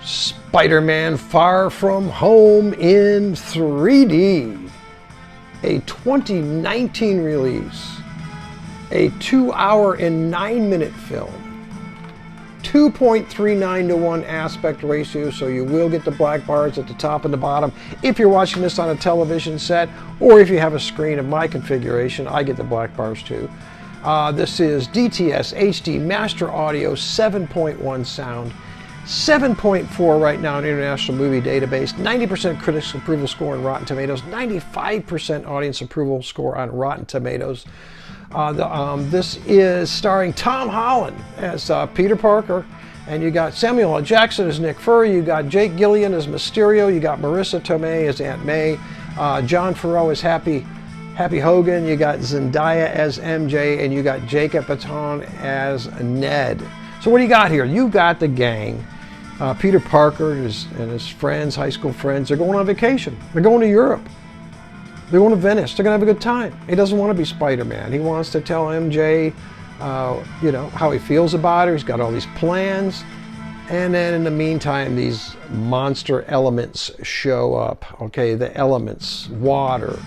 Spiderman Far From Home in 3D, a 2019 release, a 2-hour and 9-minute film, 2.39 to 1 aspect ratio, so you will get the black bars at the top and the bottom. If you're watching this on a television set, or if you have a screen of my configuration, I get the black bars too. This is DTS HD Master Audio 7.1 sound, 7.4 right now in International Movie Database, 90% critics approval score on Rotten Tomatoes, 95% audience approval score on Rotten Tomatoes. This is starring Tom Holland as Peter Parker, and you got Samuel L. Jackson as Nick Fury, you got Jake Gillian as Mysterio, you got Marissa Tomei as Aunt May, John Farrow as Happy Hogan, you got Zendaya as MJ, and you got Jake Apatow as Ned. So what do you got here? You got the gang. Peter Parker and his friends, high school friends, they're going on vacation. They're going to Europe. They're going to Venice. They're going to have a good time. He doesn't want to be Spider-Man. He wants to tell MJ, how he feels about her. He's got all these plans. And then in the meantime, these monster elements show up. Okay, the elements, water.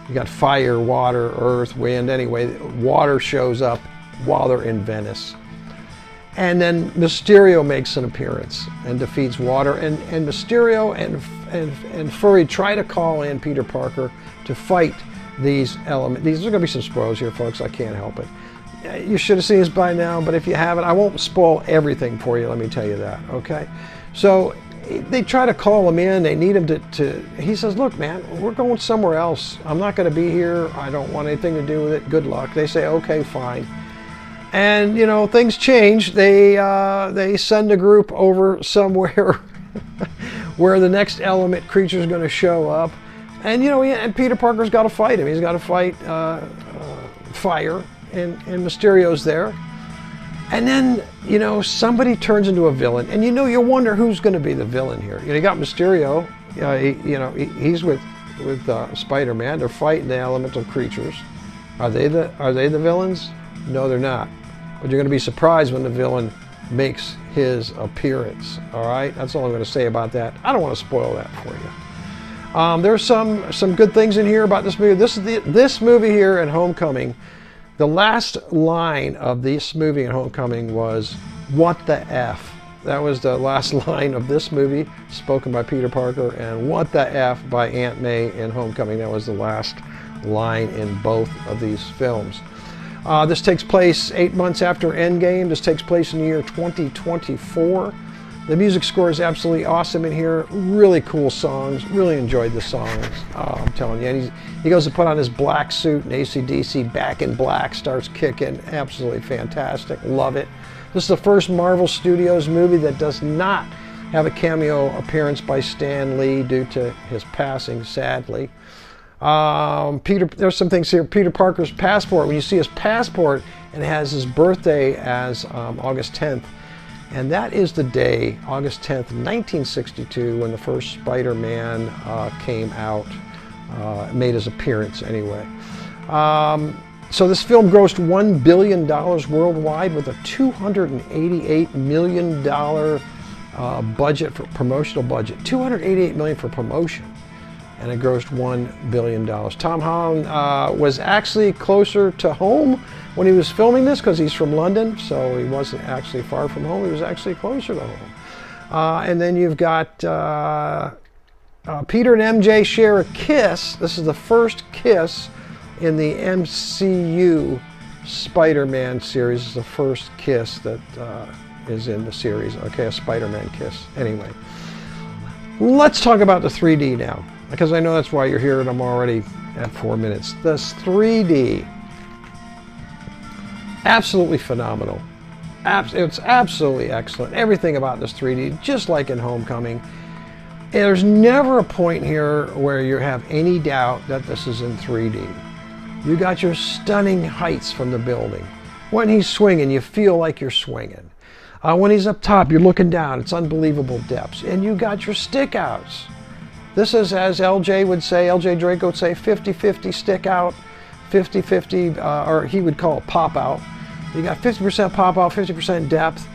You got fire, water, earth, wind. Anyway, water shows up while they're in Venice. And then Mysterio makes an appearance and defeats water. And Mysterio and Fury try to call in Peter Parker to fight these elements. These are going to be some spoilers here, folks. I can't help it. You should have seen this by now, but if you haven't, I won't spoil everything for you. Let me tell you that, okay? So they try to call him in. They need him to he says, look, man, we're going somewhere else. I'm not going to be here. I don't want anything to do with it. Good luck. They say, okay, fine. And, things change. They send a group over somewhere where the next element creature is going to show up. And, and Peter Parker's got to fight him. He's got to fight fire, and Mysterio's there. And then, somebody turns into a villain. And, you wonder who's going to be the villain here. You got Mysterio. He's with Spider-Man. They're fighting the elemental creatures. Are they the villains? No, they're not. But you're going to be surprised when the villain makes his appearance. All right, that's all I'm going to say about that. I don't want to spoil that for you. There's some good things in here about this movie. This movie here in Homecoming. The last line of this movie in Homecoming was "What the F." That was the last line of this movie, spoken by Peter Parker, and "What the F" by Aunt May in Homecoming. That was the last line in both of these films. This takes place 8 months after Endgame. This takes place in the year 2024. The music score is absolutely awesome in here. Really cool songs. Really enjoyed the songs. I'm telling you. And he goes to put on his black suit, and AC/DC Back in Black starts kicking. Absolutely fantastic. Love it. This is the first Marvel Studios movie that does not have a cameo appearance by Stan Lee due to his passing, sadly. There's some things here. Peter Parker's passport. When you see his passport, and it has his birthday as August 10th, and that is the day, August 10th, 1962, when the first Spider-Man came out, made his appearance anyway. So this film grossed $1 billion worldwide with a $288 million budget for promotional budget. $288 million for promotion. And it grossed $1 billion. Tom Holland was actually closer to home when he was filming this because he's from London, so he wasn't actually far from home. He was actually closer to home. And then you've got Peter and MJ share a kiss. This is the first kiss in the MCU Spider-Man series. This is the first kiss that is in the series. Okay, a Spider-Man kiss. Anyway, let's talk about the 3D now, because I know that's why you're here and I'm already at 4 minutes. This 3D, absolutely phenomenal. It's absolutely excellent. Everything about this 3D, just like in Homecoming. There's never a point here where you have any doubt that this is in 3D. You got your stunning heights from the building. When he's swinging, you feel like you're swinging. When he's up top, you're looking down. It's unbelievable depths. And you got your stick outs. This is, as LJ Draco would say, 50-50 stick out, 50-50, or he would call it pop out. You got 50% pop out, 50% depth.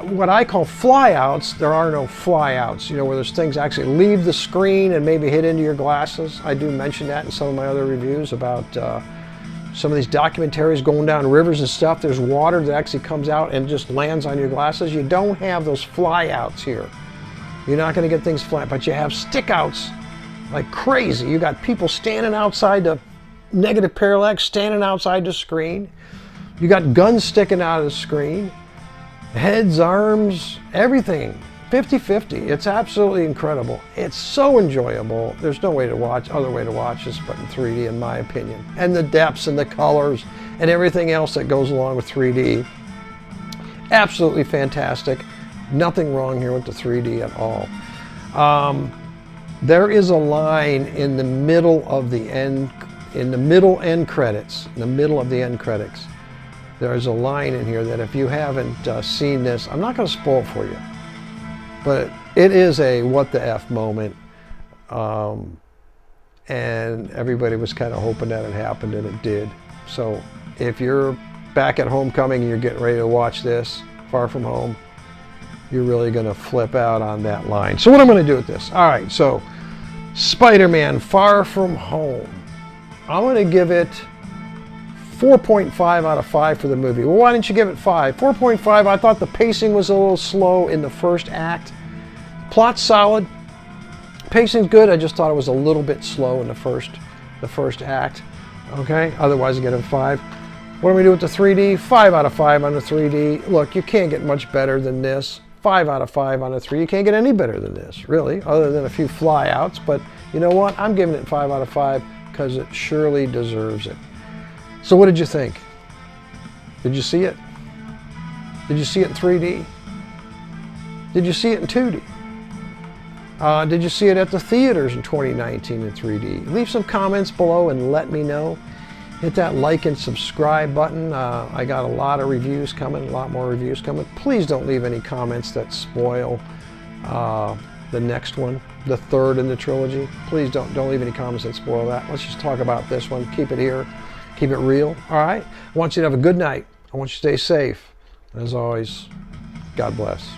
what I call flyouts, there are no flyouts, where there's things actually leave the screen and maybe hit into your glasses. I do mention that in some of my other reviews about some of these documentaries going down rivers and stuff. There's water that actually comes out and just lands on your glasses. You don't have those flyouts here. You're not going to get things flat, but you have stickouts like crazy. You got people standing outside the negative parallax, standing outside the screen. You got guns sticking out of the screen. Heads, arms, everything. 50-50. It's absolutely incredible. It's so enjoyable. There's no other way to watch this but in 3D, in my opinion. And the depths and the colors and everything else that goes along with 3D. Absolutely fantastic. Nothing wrong here with the 3D at all. There is a line in the middle of the end, in the middle end credits, there's a line in here that if you haven't seen this, I'm not going to spoil it for you, but it is a what the F moment, and everybody was kind of hoping that it happened, and it did. So if you're back at homecoming and you're getting ready to watch this, Far From Home, you're really going to flip out on that line. So what I'm going to do with this, all right, so Spider-Man Far From Home, I'm going to give it 4.5 out of 5 for the movie. Well, why didn't you give it 5? 4.5, I thought the pacing was a little slow in the first act. Plot's solid. Pacing's good. I just thought it was a little bit slow in the first act. Okay, otherwise I get a 5. What do we do with the 3D? 5 out of 5 on the 3D. Look, you can't get much better than this. 5 out of 5 on the 3. You can't get any better than this, really, other than a few flyouts. But you know what? I'm giving it 5 out of 5 because it surely deserves it. So what did you think? Did you see it? Did you see it in 3D? Did you see it in 2D? Did you see it at the theaters in 2019 in 3D? Leave some comments below and let me know. Hit that like and subscribe button. I got a lot of reviews coming, a lot more reviews coming. Please don't leave any comments that spoil the next one, the third in the trilogy. Please don't leave any comments that spoil that. Let's just talk about this one. Keep it here. Keep it real, all right? I want you to have a good night. I want you to stay safe. And as always, God bless.